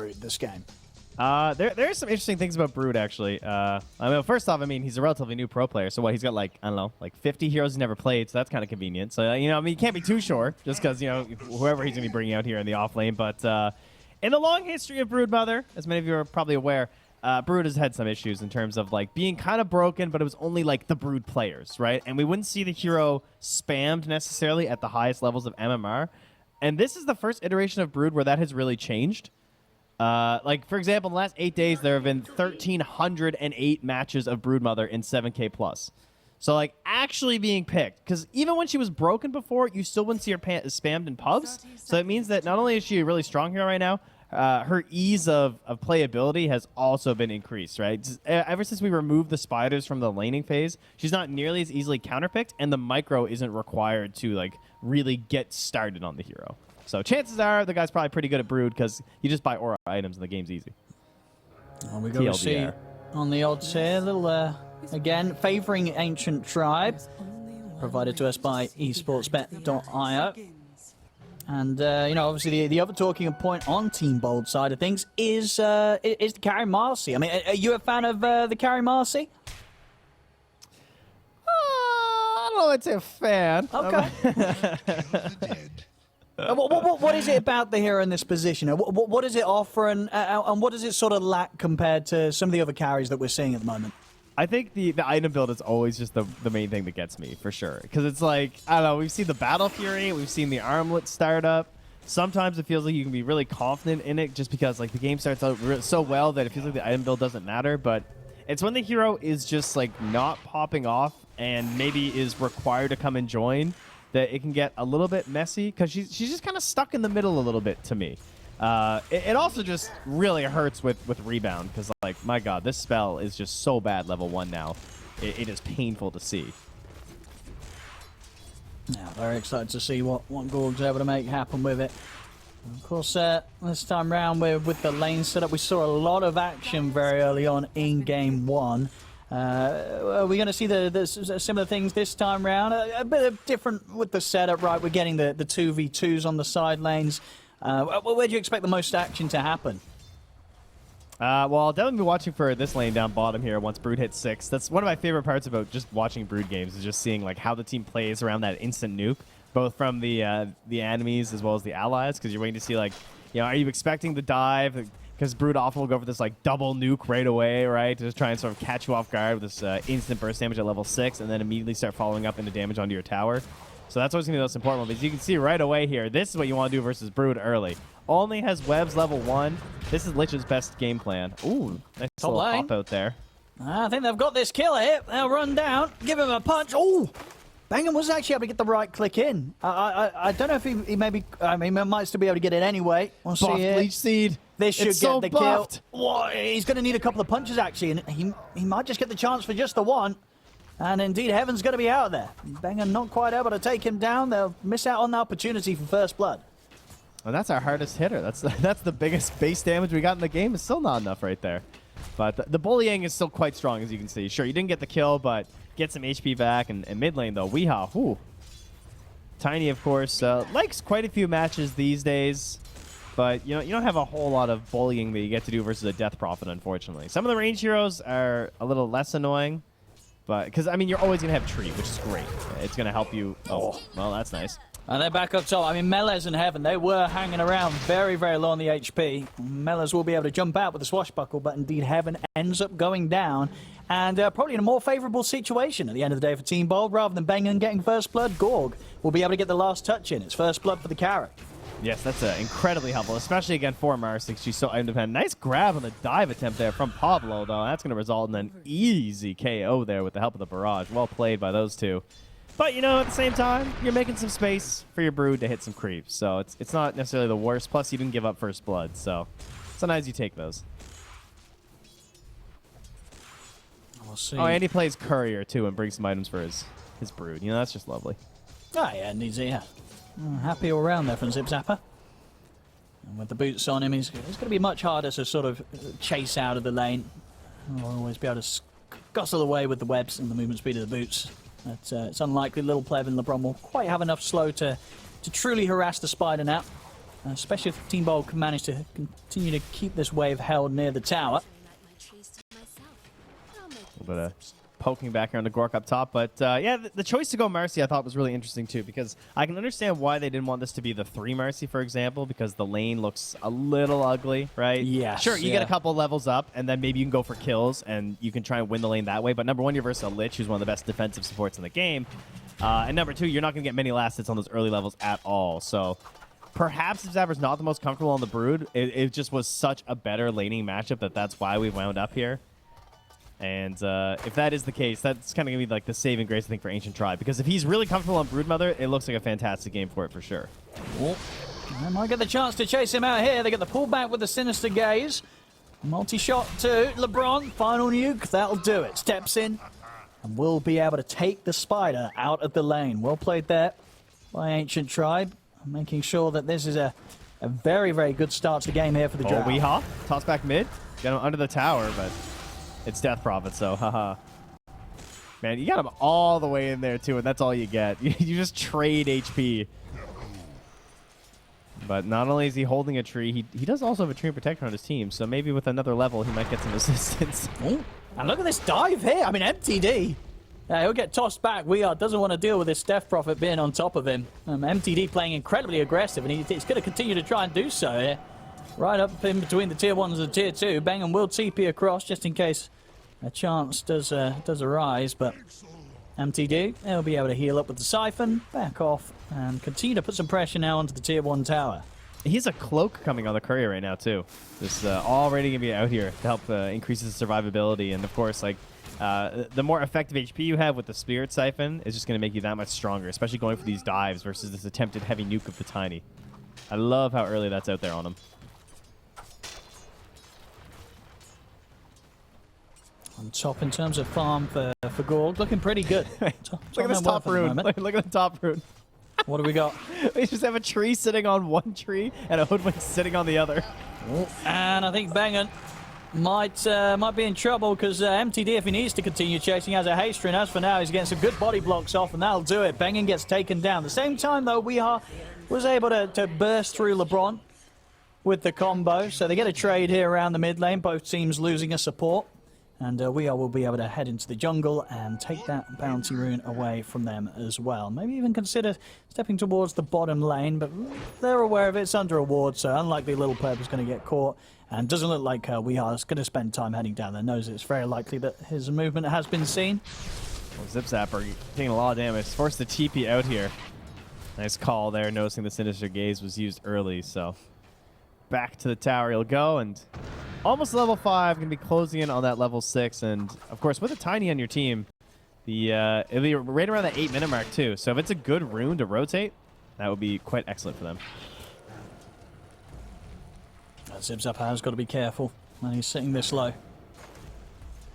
Brood this game? There's some interesting things about Brood, actually. I mean, first off, I mean, he's a relatively new pro player, so what, he's got, like, I don't know, like 50 heroes he's never played, so that's kind of convenient. So, you know, I mean, you can't be too sure, just because, you know, whoever he's going to be bringing out here in the off lane. But in the long history of Broodmother, as many of you are probably aware, Brood has had some issues in terms of, like, being kind of broken, but it was only, like, the Brood players, right? And we wouldn't see the hero spammed necessarily at the highest levels of MMR. And this is the first iteration of Brood where that has really changed. Like, for example, in the last 8 days, there have been 1,308 matches of Broodmother in 7K plus. So, like, actually being picked. Because even when she was broken before, you still wouldn't see her spammed in pubs. So it means that not only is she a really strong hero right now, her ease of playability has also been increased, right? Ever since we removed the spiders from the laning phase, she's not nearly as easily counterpicked, and the micro isn't required to, like, really get started on the hero. So chances are the guy's probably pretty good at Brood because you just buy aura items and the game's easy. Well, we got to see on the odds here, little, again, favoring Ancient Tribe, provided to us by esportsbet.io. And, you know, obviously the other talking point on Team Bold side of things is the carry Marcy. I mean, are you a fan of the carry Marcy? I don't know, I'd say a fan. Okay. What is it about the hero in this position? What does it offer, and what does it sort of lack compared to some of the other carries that we're seeing at the moment? I think the item build is always just the main thing that gets me, for sure. Because it's like, I don't know, we've seen the Battle Fury, we've seen the Armlet startup. Sometimes it feels like you can be really confident in it just because, like, the game starts out so well that it feels like the item build doesn't matter. But it's when the hero is just, like, not popping off and maybe is required to come and join that it can get a little bit messy, because she's just kind of stuck in the middle a little bit to me. It also just really hurts with Rebound, because, like, my god, this spell is just so bad level 1 now. It is painful to see. Now, very excited to see what Gorg's able to make happen with it. And of course, this time round with the lane setup, we saw a lot of action very early on in Game 1. Are we going to see the similar things this time round? A bit different with the setup, right? We're getting the 2v2s on the side lanes. Where do you expect the most action to happen? Well, I'll definitely be watching for this lane down bottom here once Brood hits 6. That's one of my favorite parts about just watching Brood games, is just seeing, like, how the team plays around that instant nuke, both from the enemies as well as the allies, because you're waiting to see, like, you know, are you expecting the dive? Because Brood often will go for this, like, double nuke right away, right? To just try and sort of catch you off guard with this instant burst damage at level 6, and then immediately start following up into damage onto your tower. So that's always going to be the most important one. Because you can see right away here, this is what you want to do versus Brood early. Only has webs level 1. This is Lich's best game plan. Ooh, nice little pop out there. I think they've got this kill here. They'll run down, give him a punch. Oh! Bangham was actually able to get the right click in. I don't know if he maybe... I mean, he might still be able to get it anyway. We'll see here. Leech Seed. This should get the kill. Whoa, he's going to need a couple of punches, actually, and he might just get the chance for just the one. And indeed, Heaven's going to be out there. Bangham not quite able to take him down. They'll miss out on the opportunity for first blood. Well, that's our hardest hitter. That's the biggest base damage we got in the game. It's still not enough right there. But the bullying is still quite strong, as you can see. Sure, you didn't get the kill, but get some HP back. And mid lane, though, Weehaw, whew. Tiny, of course, likes quite a few matches these days. But you don't have a whole lot of bullying that you get to do versus a Death Prophet, unfortunately. Some of the range heroes are a little less annoying. But, because, I mean, you're always going to have Tree, which is great. It's going to help you. Oh, well, that's nice. And they're back up top. I mean, Melez and Heaven, they were hanging around very, very low on the HP. Melez will be able to jump out with the swashbuckle, but indeed Heaven ends up going down. And probably in a more favorable situation at the end of the day for Team Bold. Rather than Bangan getting first blood, Gorg will be able to get the last touch in. It's first blood for the carry. Yes, that's incredibly helpful, especially again for Marcy. She's so item dependent. Nice grab on the dive attempt there from Pablo, though. That's going to result in an easy KO there with the help of the barrage. Well played by those two. But, you know, at the same time, you're making some space for your Brood to hit some creeps. So it's not necessarily the worst. Plus, you didn't give up first blood. So sometimes you take those. We'll see. Oh, and he plays Courier, too, and brings some items for his Brood. You know, that's just lovely. Oh, yeah, and he's happy all around there from Zip Zapper. And with the boots on him, it's going to be much harder to sort of chase out of the lane. He'll always be able to scuzzle away with the webs and the movement speed of the boots. It's unlikely little Pleb and LeBron will quite have enough slow to truly harass the spider now. especially if Team Bold can manage to continue to keep this wave held near the tower. A little bit of poking back here on the Gork up top. But yeah, the choice to go Marcy I thought was really interesting too, because I can understand why they didn't want this to be the 3 Marcy, for example, because the lane looks a little ugly, right? Yeah. Sure, you get a couple levels up, and then maybe you can go for kills, and you can try and win the lane that way. But number 1, you're versus a Lich, who's one of the best defensive supports in the game. And number 2, you're not going to get many last hits on those early levels at all. So perhaps Zapper's not the most comfortable on the Brood. It just was such a better laning matchup that's why we wound up here. And if that is the case, that's kind of going to be like the saving grace, I think, for Ancient Tribe. Because if he's really comfortable on Broodmother, it looks like a fantastic game for it for sure. Oh, they might get the chance to chase him out here. They get the pullback with the Sinister Gaze. Multi-shot to LeBron. Final nuke. That'll do it. Steps in and will be able to take the Spider out of the lane. Well played there by Ancient Tribe. Making sure that this is a very, very good start to the game here for the Drow. Weehaw. Toss back mid. Get him under the tower, but it's Death Prophet, so haha. Man, you got him all the way in there, too, and that's all you get. You just trade HP. But not only is he holding a tree, he does also have a tree protector on his team, so maybe with another level, he might get some assistance. Oh, and look at this dive here. I mean, MTD. He'll get tossed back. WEU doesn't want to deal with this Death Prophet being on top of him. MTD playing incredibly aggressive, and he's going to continue to try and do so here. Right up in between the tier 1s and tier 2. Bengen will TP across just in case a chance does arise, but MTD, they'll be able to heal up with the Siphon, back off, and continue to put some pressure now onto the tier 1 tower. He's a cloak coming on the courier right now, too. Just already going to be out here to help increase his survivability. And, of course, like the more effective HP you have with the Spirit Siphon is just going to make you that much stronger, especially going for these dives versus this attempted heavy nuke of the Tiny. I love how early that's out there on him. On top in terms of farm for Gorg, looking pretty good. Look at this top rune. Look at the top rune. What do we got? We just have a tree sitting on one tree and a Hoodwink sitting on the other. Oh, and I think Bengen might be in trouble because MTD, if he needs to continue chasing, has a haste rune. As for now, he's getting some good body blocks off, and that'll do it. Bengen gets taken down. At the same time, though, WEU was able to burst through LeBron with the combo. So they get a trade here around the mid lane. Both teams losing a support. And WEU will be able to head into the jungle and take that bounty rune away from them as well. Maybe even consider stepping towards the bottom lane, but they're aware of it. It's under a ward, so unlikely Little Pleb is going to get caught. And doesn't look like WEU is going to spend time heading down there. Knows it's very likely that his movement has been seen. Well, Zip Zapper taking a lot of damage. Forced the TP out here. Nice call there, noticing the Sinister Gaze was used early, so back to the tower he'll go, and almost level 5, going to be closing in on that level 6. And, of course, with a Tiny on your team, it'll be right around that 8-minute mark, too. So if it's a good rune to rotate, that would be quite excellent for them. Zip Zapper has got to be careful when he's sitting this low.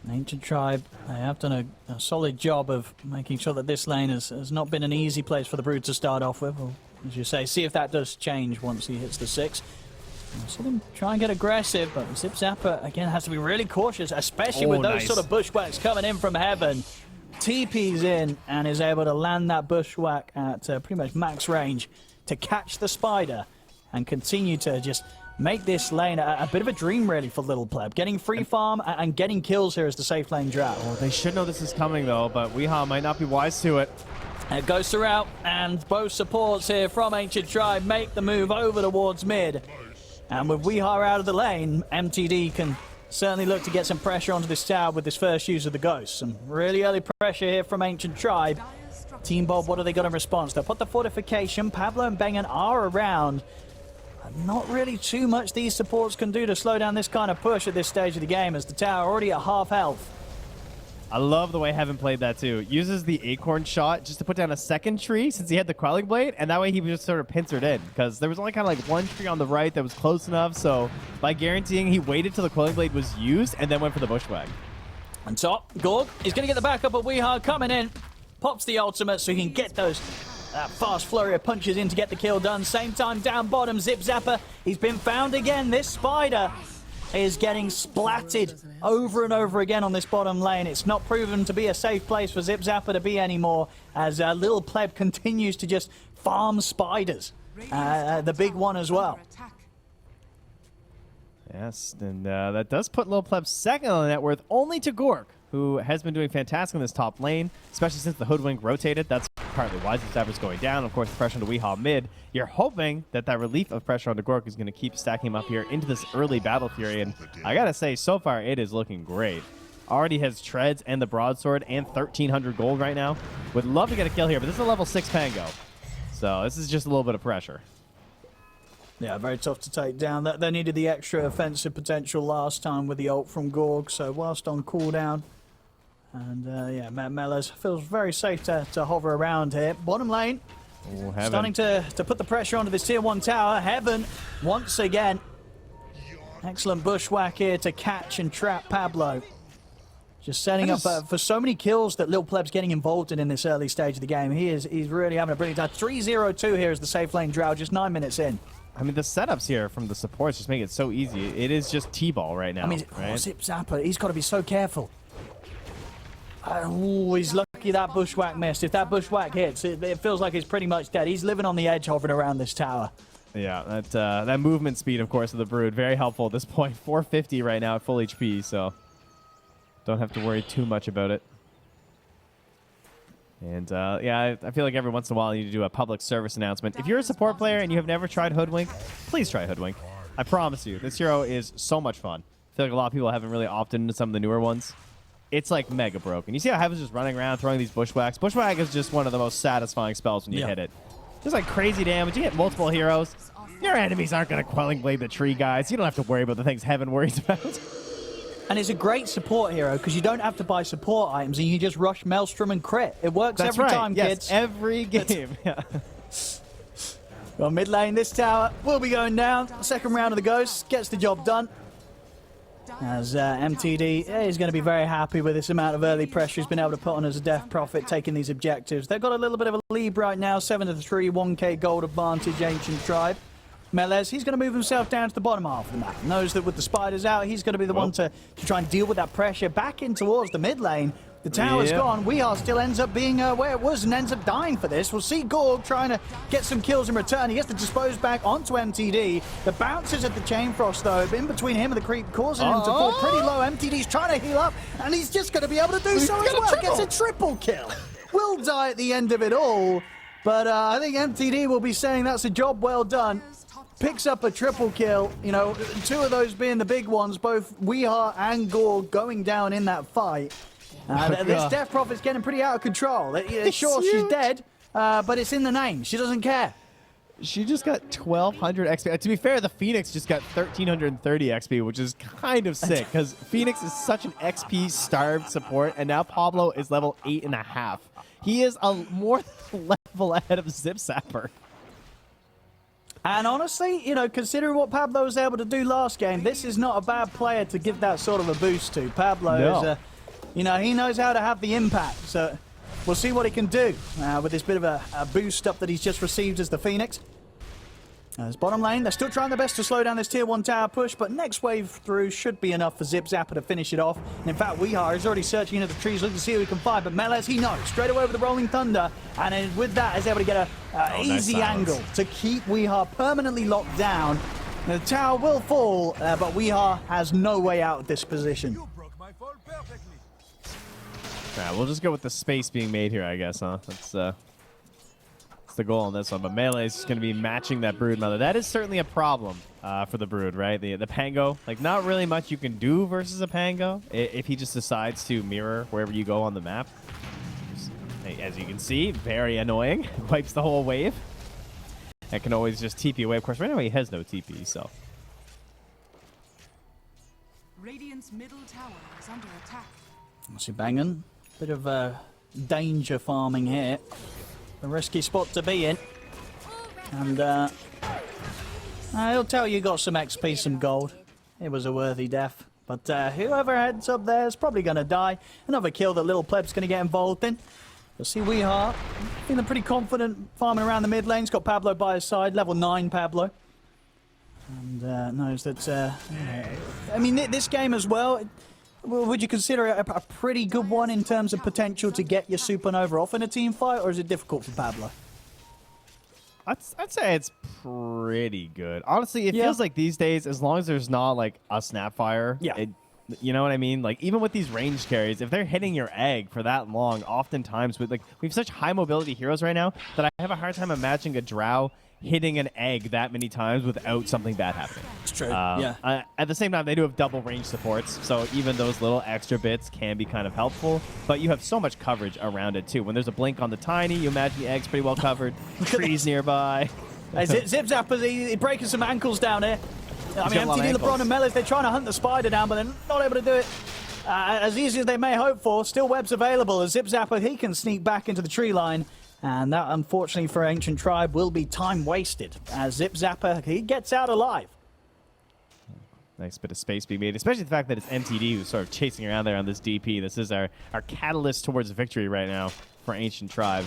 Ancient Tribe, they have done a solid job of making sure that this lane has not been an easy place for the Brood to start off with. Well, as you say, see if that does change once he hits the 6. See them try and get aggressive, but Zip Zapper, again, has to be really cautious, especially with those sort of bushwhacks coming in from heaven. TP's in and is able to land that bushwhack at pretty much max range to catch the Spider and continue to just make this lane a bit of a dream, really, for Little Pleb. Getting free farm and getting kills here as the safe lane Drow. Oh, they should know this is coming, though, but WEU might not be wise to it. It goes throughout, and both supports here from Ancient Tribe make the move over towards mid. And with WEU out of the lane, MTD can certainly look to get some pressure onto this tower with this first use of the Ghost. Some really early pressure here from Ancient Tribe. Team Bob, what are they got in response? They'll put the fortification. Pablo and Bengen are around. Not really too much these supports can do to slow down this kind of push at this stage of the game, as the tower already at half health. I love the way Heaven played that too. Uses the Acorn shot just to put down a second tree since he had the Quelling Blade, and that way he was just sort of pincered in because there was only kind of like one tree on the right that was close enough. So by guaranteeing he waited till the Quelling Blade was used and then went for the Bushwhack. On top, Gorg is going to get the backup of WEU coming in. Pops the ultimate so he can get those fast flurry of punches in to get the kill done. Same time down bottom, Zip Zapper, he's been found again. This Spider is getting splatted over and over again on this bottom lane. It's not proven to be a safe place for Zip Zapper to be anymore, as Little Pleb continues to just farm spiders the big one as well. Yes, and that does put Lil Pleb second on the net worth, only to Gork, who has been doing fantastic in this top lane, especially since the Hoodwink rotated. That's partly why Zipzapper's going down. Of course, the pressure on the Weehaw mid. You're hoping that that relief of pressure on the Gork is going to keep stacking him up here into this early Battle Fury, and I gotta say, so far, it is looking great. Already has Treads and the Broadsword and 1,300 gold right now. Would love to get a kill here, but this is a level 6 Pango. So this is just a little bit of pressure. Yeah, very tough to take down. They needed the extra offensive potential last time with the ult from Gorg, so whilst on cooldown. And yeah, Mellors feels very safe to hover around here. Bottom lane, starting to put the pressure onto this tier 1 tower. Heaven, once again. Excellent bushwhack here to catch and trap Pablo. Just setting up for so many kills that Lil Pleb's getting involved in this early stage of the game. He's really having a brilliant time. 3-0-2 here as the safe lane Drow, just 9 minutes in. I mean, the setups here from the supports just make it so easy. It is just T-ball right now. I mean, right? Zipzapper, he's got to be so careful. Oh, he's lucky that bushwhack missed. If that bushwhack hits, it feels like he's pretty much dead. He's living on the edge hovering around this tower. Yeah, that movement speed, of course, of the Brood, very helpful at this point. 450 right now at full HP, so don't have to worry too much about it. And yeah, I feel like every once in a while you need to do a public service announcement. If you're a support player and you have never tried Hoodwink, please try Hoodwink. I promise you, this hero is so much fun. I feel like a lot of people haven't really opted into some of the newer ones. It's like mega broken. You see how Heaven's just running around throwing these bushwhacks? Bushwhack is just one of the most satisfying spells when you hit it. Just like crazy damage. You hit multiple heroes. Your enemies aren't going to Quelling Blade the tree, guys. You don't have to worry about the things Heaven worries about. And it's a great support hero because you don't have to buy support items and you just rush Maelstrom and crit. It works every time, kids. Every game. Yeah. Well, mid lane, this tower will be going down. Second round of the Ghosts gets the job done. As MTD is going to be very happy with this amount of early pressure he's been able to put on as a Death Prophet, taking these objectives. They've got a little bit of a lead right now, 7-3, 1k gold advantage, Ancient Tribe. Melez, he's going to move himself down to the bottom half of the map. Knows that with the spiders out, he's going to be the one to try and deal with that pressure back in towards the mid lane. The tower's gone. Weehaw still ends up being where it was and ends up dying for this. We'll see Gorg trying to get some kills in return. He gets to dispose back onto MTD. The bounces at the Chain Frost, though, in between him and the creep, causing him to fall pretty low. MTD's trying to heal up, and he's just going to be able to do so as well. Gets a triple kill. Will die at the end of it all, but I think MTD will be saying that's a job well done. Picks up a triple kill, you know, two of those being the big ones, both Weehaw and Gorg going down in that fight. This Death Prophet's getting pretty out of control. Sure, she's dead, but it's in the name. She doesn't care. She just got 1,200 XP. To be fair, the Phoenix just got 1,330 XP, which is kind of sick, because Phoenix is such an XP-starved support, and now Pablo is level 8.5. He is more than level ahead of Zipzapper. And honestly, you know, considering what Pablo was able to do last game, this is not a bad player to give that sort of a boost to. Pablo is, you know, he knows how to have the impact. So we'll see what he can do with this bit of a boost up that he's just received as the Phoenix. As bottom lane, they're still trying their best to slow down this tier 1 tower push, but next wave through should be enough for Zipzapper to finish it off. And in fact, Weehaw is already searching into the trees looking to see who he can find, but Melez, he knows, straight away with the Rolling Thunder, and with that is able to get an easy angle to keep Weehaw permanently locked down. The tower will fall, but Weehaw has no way out of this position. Yeah, we'll just go with the space being made here, I guess, huh? That's the goal on this one, but Melee is just going to be matching that Brood Mother. That is certainly a problem for the Brood, right? The Pango, like not really much you can do versus a Pango if he just decides to mirror wherever you go on the map. As you can see, very annoying. Wipes the whole wave. And can always just TP away. Of course, right now he has no TP, so. Radiant's middle tower is under attack. See banging. Bit of danger farming here. A risky spot to be in. And he'll tell you got some XP, some gold. It was a worthy death. But whoever heads up there is probably going to die. Another kill that Little Pleb's going to get involved in. You'll see Weehaw feeling pretty confident farming around the mid lane. He's got Pablo by his side, level 9 Pablo. And knows that, I mean, this game as well, would you consider it a pretty good one in terms of potential to get your Supernova off in a team fight, or is it difficult for Pablo? I'd say it's pretty good. Honestly, it feels like these days, as long as there's not like a Snapfire, you know what I mean? Like even with these range carries, if they're hitting your egg for that long, oftentimes with like we have such high mobility heroes right now that I have a hard time imagining a drow hitting an egg that many times without something bad happening. It's true. At the same time, they do have double range supports, so even those little extra bits can be kind of helpful. But you have so much coverage around it too. When there's a blink on the tiny, you imagine the egg's pretty well covered. Trees nearby. Hey, Zip Zapper's he's breaking some ankles down here. I mean, MTD, LeBron, and Melis, they're trying to hunt the spider down, but they're not able to do it as easy as they may hope for. Still webs available as Zip Zapper, he can sneak back into the tree line. And that, unfortunately for Ancient Tribe, will be time wasted as Zip Zapper, he gets out alive. Nice bit of space being made, especially the fact that it's MTD who's sort of chasing around there on this DP. This is our catalyst towards victory right now for Ancient Tribe.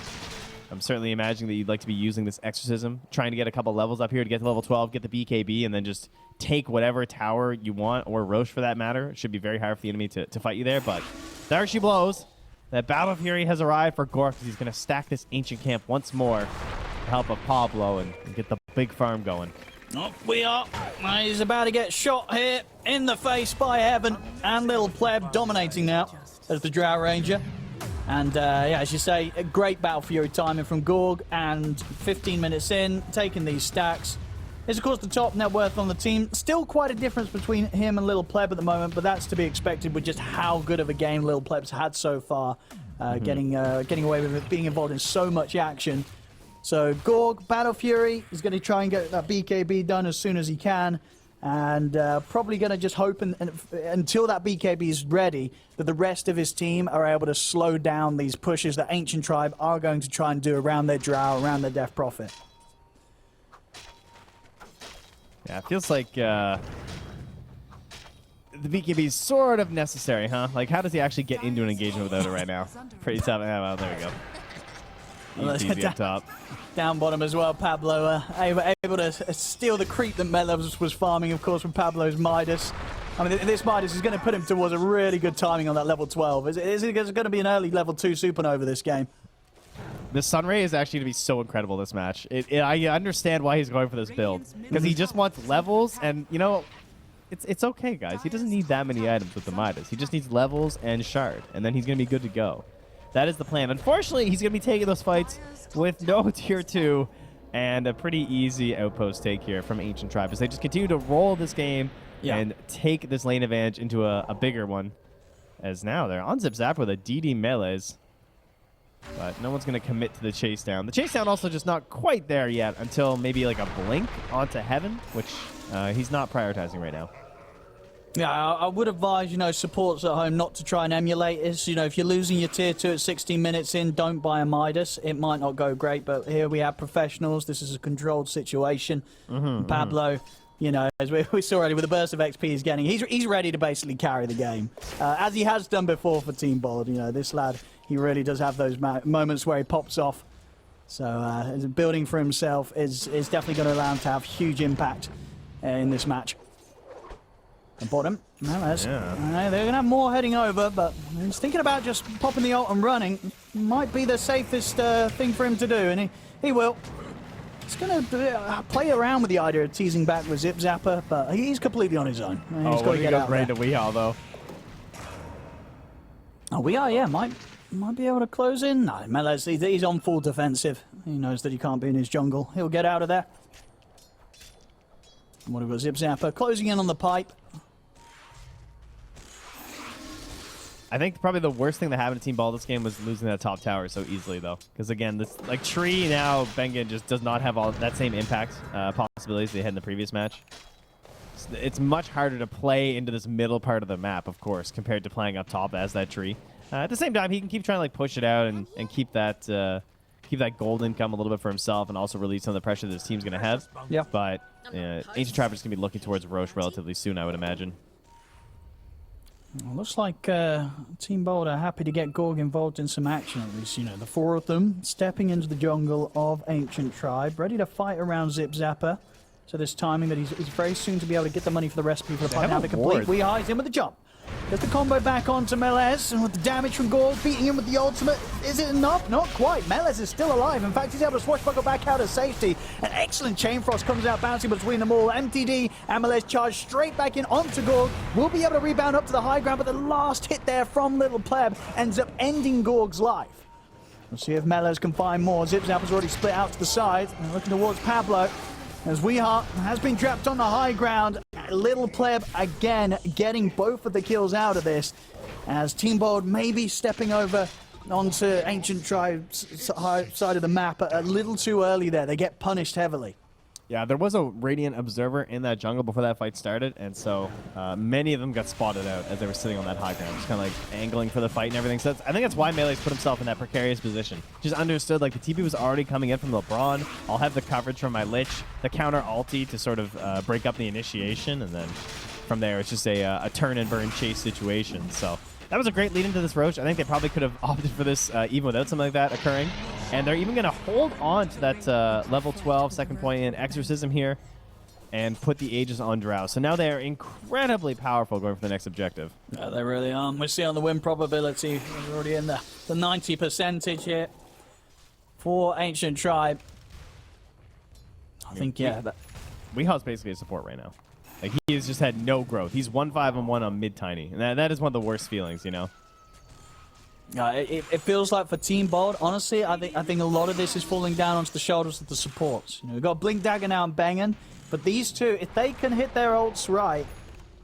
I'm certainly imagining that you'd like to be using this Exorcism, trying to get a couple levels up here to get to level 12, get the BKB, and then just take whatever tower you want, or Roche for that matter. It should be very hard for the enemy to fight you there, but there she blows. That Battle Fury has arrived for Gork because he's going to stack this Ancient Camp once more to help of Pablo and get the big farm going. Oh, we are. He's about to get shot here in the face by Heaven and Little Pleb dominating now as the Drow Ranger. And yeah, as you say, a great Battle Fury timing from Gorg, and 15 minutes in, taking these stacks. Is of course the top net worth on the team. Still quite a difference between him and Little Pleb at the moment, but that's to be expected with just how good of a game Little Pleb's had so far, getting away with it, being involved in so much action. So Gorg, Battle Fury, is going to try and get that BKB done as soon as he can, and probably going to just hope until that BKB is ready that the rest of his team are able to slow down these pushes that Ancient Tribe are going to try and do around their Drow, around their Death Prophet. Yeah, it feels like the BKB is sort of necessary, huh? Like, how does he actually get into an engagement without it right now? Pretty tough. Yeah, well, there we go. Easy up top. Down bottom as well, Pablo able to steal the creep that Melos was farming, of course, with Pablo's Midas. I mean, this Midas is going to put him towards a really good timing on that level 12. Is it going to be an early level 2 Supernova this game? The Sunray is actually going to be so incredible this match. I understand why he's going for this build, because he just wants levels, and, you know, it's okay, guys. He doesn't need that many items with the Midas. He just needs levels and Shard, and then he's going to be good to go. That is the plan. Unfortunately, he's going to be taking those fights with no tier 2 and a pretty easy outpost take here from Ancient Tribe as they just continue to roll this game and take this lane advantage into a bigger one. As now they're on Zip Zap with a DD melees. But no one's going to commit to the chase down. The chase down also just not quite there yet until maybe like a blink onto Heaven, which he's not prioritizing right now. Yeah, I would advise, you know, supports at home not to try and emulate this. You know, if you're losing your tier 2 at 16 minutes in, don't buy a Midas. It might not go great, but here we have professionals. This is a controlled situation. Pablo, you know, as we saw already with the burst of XP he's getting, he's ready to basically carry the game, as he has done before for Team Bold. You know, this lad, he really does have those moments where he pops off. So building for himself is definitely going to allow him to have huge impact in this match. The bottom, they're going to have more heading over, but he's thinking about just popping the ult and running. Might be the safest thing for him to do, and he will. He's going to play around with the idea of teasing back with Zip Zapper, but he's completely on his own. He's got to get out right to WEU, though. Oh, WEU, yeah, might be able to close in. No, Meles, he's on full defensive. He knows that he can't be in his jungle. He'll get out of there. And what have we got? Zip Zapper closing in on the pipe. I think probably the worst thing that happened to Team Ball this game was losing that top tower so easily, though. Because, again, this like tree now, Bengen just does not have all that same impact possibilities they had in the previous match. It's much harder to play into this middle part of the map, of course, compared to playing up top as that tree. At the same time, he can keep trying to like push it out and keep that gold income a little bit for himself, and also relieve some of the pressure that his team's going to have. Yeah. But Ancient Tribe is going to be looking towards Roche relatively soon, I would imagine. Well, looks like Team Bold are happy to get Gorg involved in some action, at least. You know, the 4 of them stepping into the jungle of Ancient Tribe, ready to fight around Zip Zapper. So this timing that he's very soon to be able to get the money for the recipe for the fight. Now they complete. WEU in with the jump. Gets the combo back onto Melez, and with the damage from Gorg beating him with the ultimate, is it enough? Not quite. Melez is still alive. In fact, he's able to swashbuckle back out of safety. An excellent Chain Frost comes out, bouncing between them all. MTD and Melez charge straight back in onto Gorg. Will be able to rebound up to the high ground, but the last hit there from Little Pleb ends up ending Gorg's life. We'll see if Melez can find more. Zipzap has already split out to the side, and looking towards Pablo. As Weeheart has been trapped on the high ground, Little Pleb again getting both of the kills out of this, as Team Bold maybe stepping over onto Ancient Tribe's side of the map a little too early there. They get punished heavily. Yeah, there was a Radiant observer in that jungle before that fight started, and so many of them got spotted out as they were sitting on that high ground, just kind of like angling for the fight and everything. So I think that's why Melee's put himself in that precarious position. Just understood, like, the TP was already coming in from LeBron. I'll have the coverage from my Lich, the counter ulti to sort of break up the initiation, and then from there it's just a turn and burn chase situation. So that was a great lead into this Roche. I think they probably could have opted for this even without something like that occurring. And they're even going to hold on to that level 12 second point in Exorcism here and put the Aegis on Drow. So now they are incredibly powerful going for the next objective. Yeah, they really are. We see on the win probability, we're already in the 90% here for Ancient Tribe. I think, yeah. Weehaul's basically a support right now. Like, he has just had no growth. He's 1-5-1 on mid tiny. And that is one of the worst feelings, you know? It feels like for Team Bold, honestly, I think a lot of this is falling down onto the shoulders of the supports. You know, we've got Blink Dagger now and Bangin', but these two, if they can hit their ults right,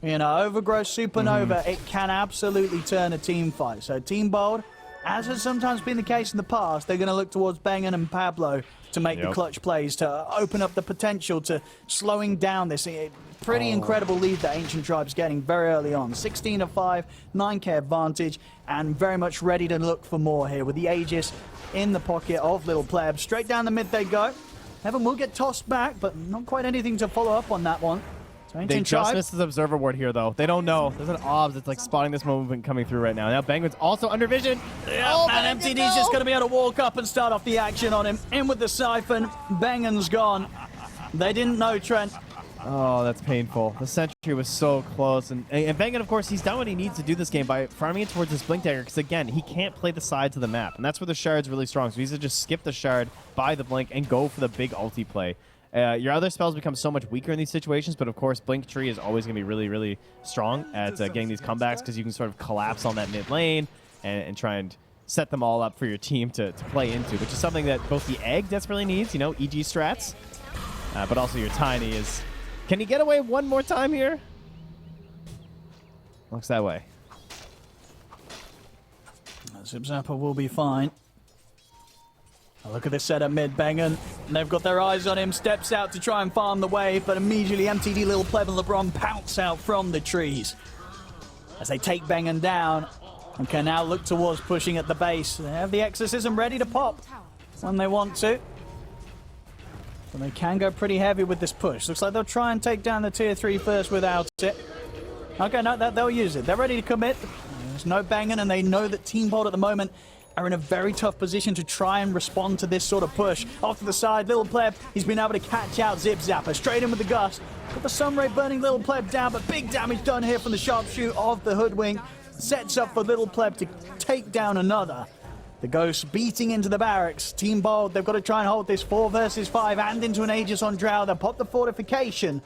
you know, Overgrowth, Supernova, it can absolutely turn a team fight. So Team Bold, as has sometimes been the case in the past, they're going to look towards Bangin' and Pablo to make the clutch plays, to open up the potential to slowing down this pretty incredible lead that Ancient Tribe's getting very early on. 16-5, 9k advantage, and very much ready to look for more here with the Aegis in the pocket of Little Pleb. Straight down the mid they go. Heaven will get tossed back, but not quite anything to follow up on that one. So they just missed the Observer Ward here, though. They don't know. There's an OBS that's like spotting this movement coming through right now. Now Bangman's also under vision. And MTD's just going to be able to walk up and start off the action on him. In with the Siphon. Bangan's gone. They didn't know Trent. Oh, that's painful. The sentry was so close. And Bangan, of course, he's done what he needs to do this game by farming it towards this Blink Dagger, because, again, he can't play the sides of the map. And that's where the Shard's really strong. So he needs to just skip the Shard, buy the Blink, and go for the big ulti play. Your other spells become so much weaker in these situations, but of course Blink Tree is always going to be really, really strong at getting these comebacks, because you can sort of collapse on that mid lane and try and set them all up for your team to play into, which is something that both the Egg desperately needs, you know, EG strats, but also your Tiny is... Can he get away one more time here? Looks that way. Zip Zapper will be fine. Look at this setup mid, Bangan. They've got their eyes on him, steps out to try and farm the wave, but immediately MTD, Little Pleb, and LeBron pounce out from the trees as they take Bangan down and can now look towards pushing at the base. They have the Exorcism ready to pop when they want to. But they can go pretty heavy with this push. Looks like they'll try and take down the tier 3 first without it. Okay, no, they'll use it. They're ready to commit. There's no Bangan, and they know that Team Bold at the moment are in a very tough position to try and respond to this sort of push. Off to the side, Little Pleb, he's been able to catch out Zip Zapper. Straight in with the gust. Got the Sunray burning Little Pleb down, but big damage done here from the sharpshoot of the Hoodwink. Sets up for Little Pleb to take down another. The Ghost beating into the barracks. Team Bold, they've got to try and hold this 4 versus 5 and into an Aegis on Drow. They'll pop the fortification.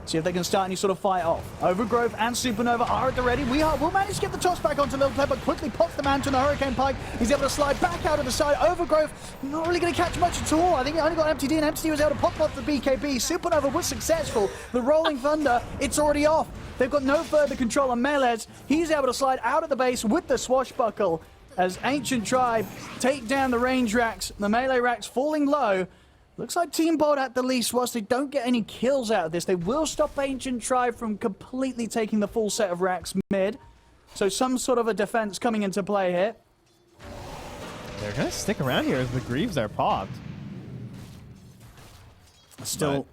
See if they can start any sort of fight off. Overgrowth and Supernova are at the ready. Will manage to get the toss back onto Little Pleb, but quickly pops the Mantle and the Hurricane Pike. He's able to slide back out of the side. Overgrowth, not really going to catch much at all. I think he only got MTD, and MTD was able to pop off the BKB. Supernova was successful. The Rolling Thunder, it's already off. They've got no further control on Melez. He's able to slide out of the base with the Swashbuckle as Ancient Tribe take down the range racks. The melee racks falling low. Looks like Team Bold at the least, whilst they don't get any kills out of this, they will stop Ancient Tribe from completely taking the full set of racks mid. So some sort of a defense coming into play here. They're going to stick around here as the Greaves are popped. Still,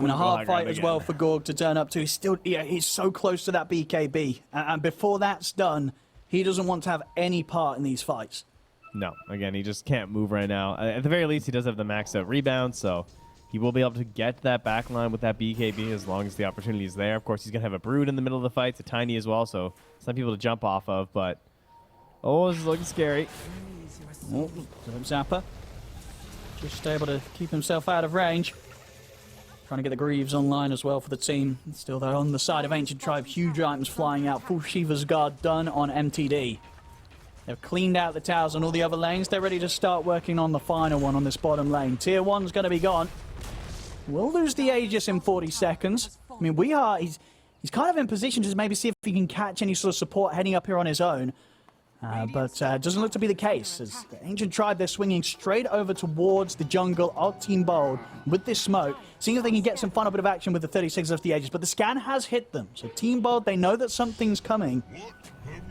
in a hard fight as well for Gorg to turn up to. He's still, yeah, he's so close to that BKB. And before that's done, he doesn't want to have any part in these fights. No, again, he just can't move right now. At the very least, he does have the maxed out rebound, so he will be able to get that back line with that BKB as long as the opportunity is there. Of course, he's going to have a Brood in the middle of the fight. It's a Tiny as well, so some people to jump off of, but... Oh, this is looking scary. Oh, Zapper. Just able to keep himself out of range. Trying to get the Greaves online as well for the team. Still, though, on the side of Ancient Tribe, huge items flying out. Full Shiva's Guard done on MTD. They've cleaned out the towers on all the other lanes. They're ready to start working on the final one on this bottom lane. Tier 1's going to be gone. We'll lose the Aegis in 40 seconds. I mean, he's kind of in position to maybe see if he can catch any sort of support heading up here on his own. But doesn't look to be the case. As the Ancient Tribe, they're swinging straight over towards the jungle of Team Bold with this smoke, seeing if they can get some final bit of action with the 36 of the Aegis. But the scan has hit them. So Team Bold, they know that something's coming.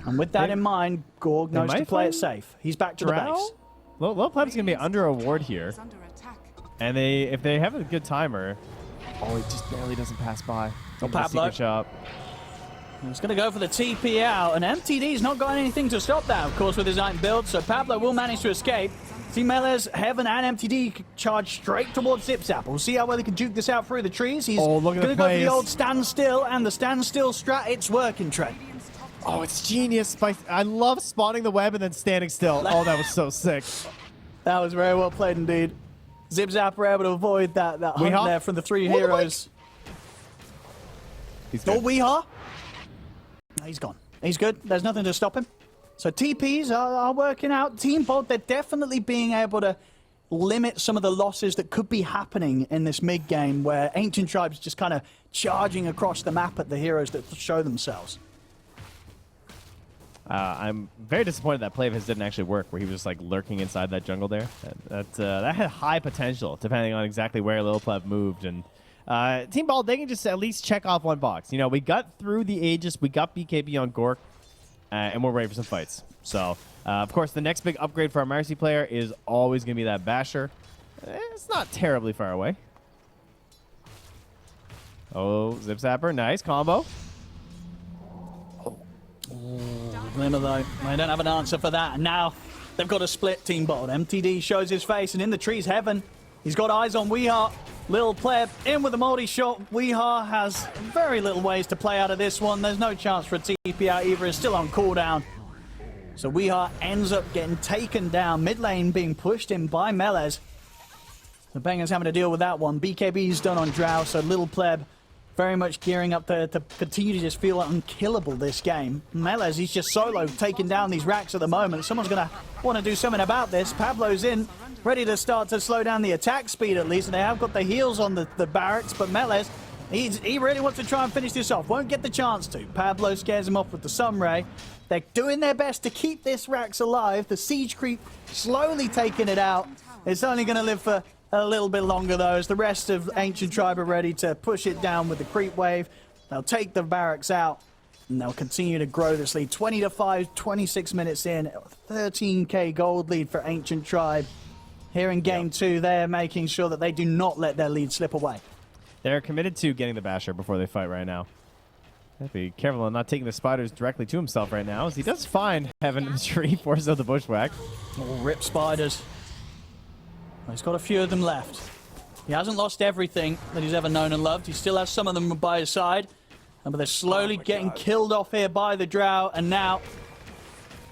And with that in mind, Gorg knows to play it safe. He's back to the base. Low Pleb's going to be under a ward here. And if they have a good timer... Oh, he just barely doesn't pass by. Oh, Pablo. Shop. He's going to go for the TP out, and MTD's not got anything to stop that, of course, with his item build, so Pablo will manage to escape. Team Melez, Heaven, and MTD charge straight towards Zipzap. We'll see how well they can juke this out through the trees. He's going to go for the old standstill, and the standstill strat, it's working, Trent. Oh, it's genius. I love spawning the web and then standing still. Oh, that was so sick. That was very well played indeed. Zipzap were able to avoid that hunt there from the three heroes. He's good. Oh, Weehaw. He's gone. He's good. There's nothing to stop him. So TPs are working out. Team Bold, they're definitely being able to limit some of the losses that could be happening in this mid game where Ancient Tribe's just kind of charging across the map at the heroes that show themselves. I'm very disappointed that play of his didn't actually work, where he was just like lurking inside that jungle there. That had high potential, depending on exactly where Lil Pleb moved. And Team Ball, they can just at least check off one box. You know, we got through the Aegis, we got BKB on Gork, and we're ready for some fights. So, of course, the next big upgrade for our Marcy player is always going to be that Basher. It's not terribly far away. Oh, Zip Zapper, nice combo. Glimmer, though. They don't have an answer for that. And now they've got a split Team Bold. MTD shows his face, and in the trees, Heaven. He's got eyes on Weehaw. Lil Pleb in with a multi-shot. Weehaw has very little ways to play out of this one. There's no chance for a TP out either. It's still on cooldown. So Weehaw ends up getting taken down. Mid lane being pushed in by Melez. The Bangers having to deal with that one. BKB's done on Drow, so Lil Pleb very much gearing up to continue to just feel unkillable this game. Melez, he's just solo taking down these racks at the moment. Someone's going to want to do something about this. Pablo's in, ready to start to slow down the attack speed at least, and they have got the heals on the barracks, but Melez, he really wants to try and finish this off. Won't get the chance to. Pablo scares him off with the Sunray. They're doing their best to keep this racks alive. The siege creep slowly taking it out. It's only going to live for a little bit longer, though, as the rest of Ancient Tribe are ready to push it down with the creep wave. They'll take the barracks out, and they'll continue to grow this lead. 20-5, 26 minutes in, 13k gold lead for Ancient Tribe. Here in Game 2, they're making sure that they do not let their lead slip away. They're committed to getting the Basher before they fight right now. Be careful on not taking the spiders directly to himself right now, as he does find Heaven in the tree, forces out the bushwhack. Oh, rip spiders. He's got a few of them left. He hasn't lost everything that he's ever known and loved. He still has some of them by his side. But they're slowly getting killed off here by the Drow. And now,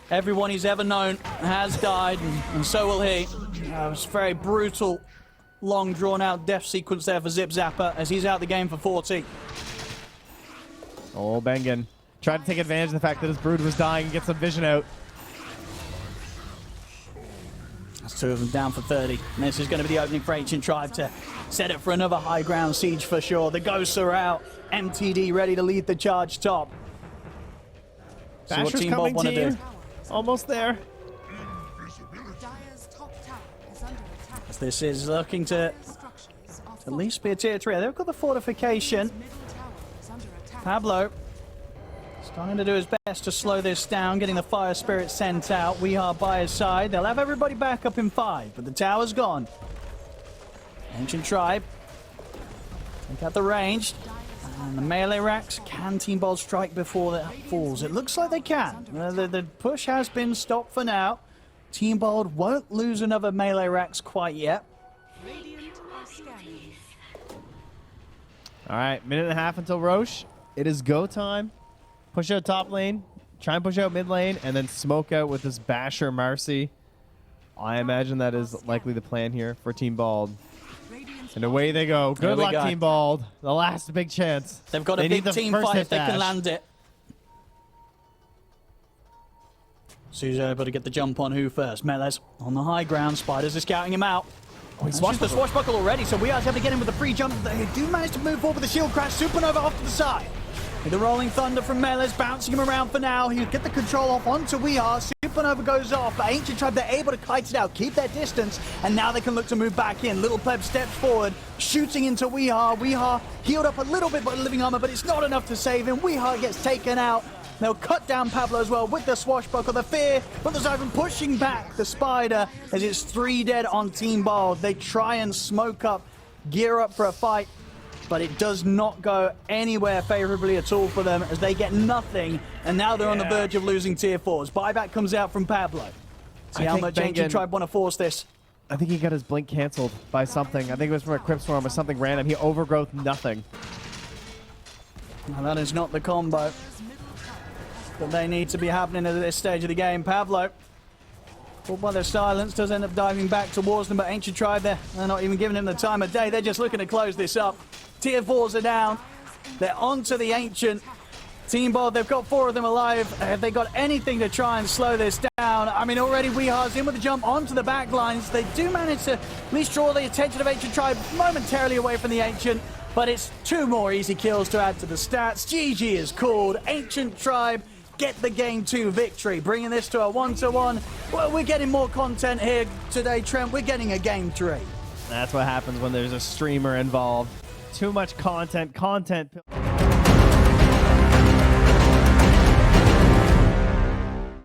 everyone he's ever known has died. And so will he. It was a very brutal, long, drawn-out death sequence there for Zip Zapper as he's out the game for 40. Oh, Bengen. Tried to take advantage of the fact that his brood was dying and get some vision out. That's two of them down for 30. And this is going to be the opening for Ancient Tribe to set it for another high ground siege for sure. The ghosts are out. MTD ready to lead the charge top. See what Team Bob want to do. Almost there. As this is looking to at least be a tier 3. They've got the fortification. Pablo starting to do his best to slow this down, getting the fire spirit sent out. We are by his side. They'll have everybody back up in 5, but the tower's gone. Ancient Tribe take out the range. And the melee racks, can Team Bold strike before that falls? It looks like they can. The push has been stopped for now. Team Bold won't lose another melee racks quite yet. Scanning. All right, minute and a half until Roche. It is go time. Push out top lane, try and push out mid lane, and then smoke out with this Basher Marcy. I imagine that is likely the plan here for Team Bald. Radiant's And away they go. There Good we luck, go. Team Bald. The last big chance. They've got a They big need the team first fight hit if they can dash. land it. Sue's able to get the jump on who first. Melee's on the high ground. Spiders are scouting him out. Oh, he's Swashbuckle. The swashbuckle already, so we are able to get him with a free jump. They do manage to move forward with the shield crash. Supernova off to the side. With the rolling thunder from Melee's bouncing him around for now. He'll get the control off onto We Are. Supernova goes off, but Ancient Tribe, they're able to kite it out, keep their distance, and now they can look to move back in. Little Pleb steps forward, shooting into We Are. We Are healed up a little bit by living armor, but it's not enough to save him. We Are gets taken out. They'll cut down Pablo as well with the swashbuckle, the fear, but there's even pushing back the spider as it's 3 dead on Team Bald. They try and smoke up, gear up for a fight, but it does not go anywhere favorably at all for them as they get nothing, and now they're on the verge of losing tier 4s. Buyback comes out from Pablo. See I how think much Bengen- Ancient Tribe want to force this. I think he got his blink canceled by something. I think it was from a Crypt Swarm or something random. He overgrowth nothing. Now that is not the combo that they need to be happening at this stage of the game. Pablo, caught by their silence, does end up diving back towards them, but Ancient Tribe, they're not even giving him the time of day. They're just looking to close this up. Tier 4s are down. They're onto the Ancient. Team Bald, they've got 4 of them alive. Have they got anything to try and slow this down? I mean, already Weehar's in with a jump onto the back lines. They do manage to at least draw the attention of Ancient Tribe momentarily away from the Ancient, but it's 2 more easy kills to add to the stats. GG is called. Ancient Tribe get the game 2 victory, bringing this to a 1-1. Well, we're getting more content here today, Trent. We're getting a game 3. That's what happens when there's a streamer involved. Too much content.